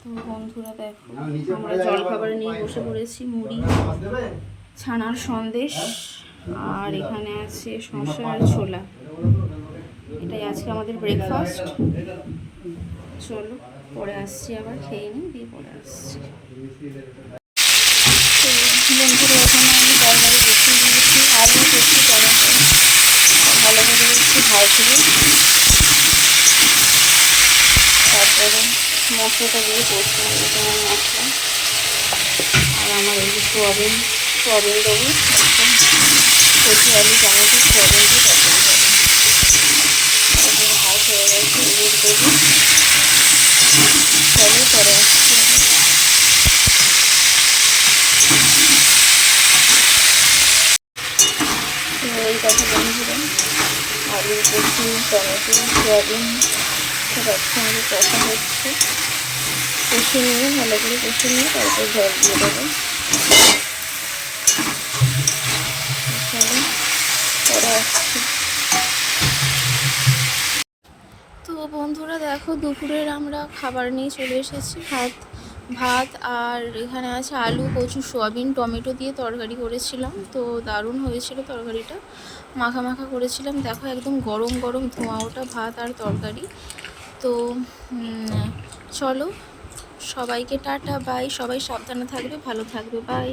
তো বন্ধুরা দেখো, আমরা জলখাবার নিয়ে বসে পড়েছি। মুড়ি, ছানার সন্দেশ, আর এখানে আছে শসা আর ছোলা। এটাই আজকে আমাদের ব্রেকফাস্ট। চলো পরে আসছি, আবার খেয়ে নিই, দিয়ে পরে আসছি। তো বন্ধুরা এখানে আমি তরকারি বসিয়ে দিয়েছি, আলু কচু টমেটো ভালো করে একটু ভাজবো। তারপরে মশলাটা দিয়ে কষবো, তোমার মশলা। আর আমার এই যে সোয়াবিন দেবো, কচু আলু টমেটো সোয়াবিন দিয়ে তরকারি হবে। ভাত হয়ে গেছে, দিয়ে দেবো। চলো পরে আসছি। তো এই কথা বন্ধুরা, আলু কচু টমেটো সোয়াবিন সব একসঙ্গে কষা হচ্ছে। কষে নিয়ে ভালো করে কষে নিয়ে তারপর জল দিয়ে দেবো। পরে আসছি। তো বন্ধুরা দেখো, দুপুরের আমরা খাবার নিয়ে চলে এসেছি। ভাত আর এখানে আছে আলু কচু সোয়াবিন টমেটো দিয়ে তরকারি করেছিলাম। তো দারুণ হয়েছিল তরকারিটা, মাখা মাখা করেছিলাম। দেখো একদম গরম গরম ধোঁয়া ওঠা ভাত আর তরকারি। তো চলো, সবাইকে টাটা বাই। সবাই সাবধানে থাকবে, ভালো থাকবে, বাই।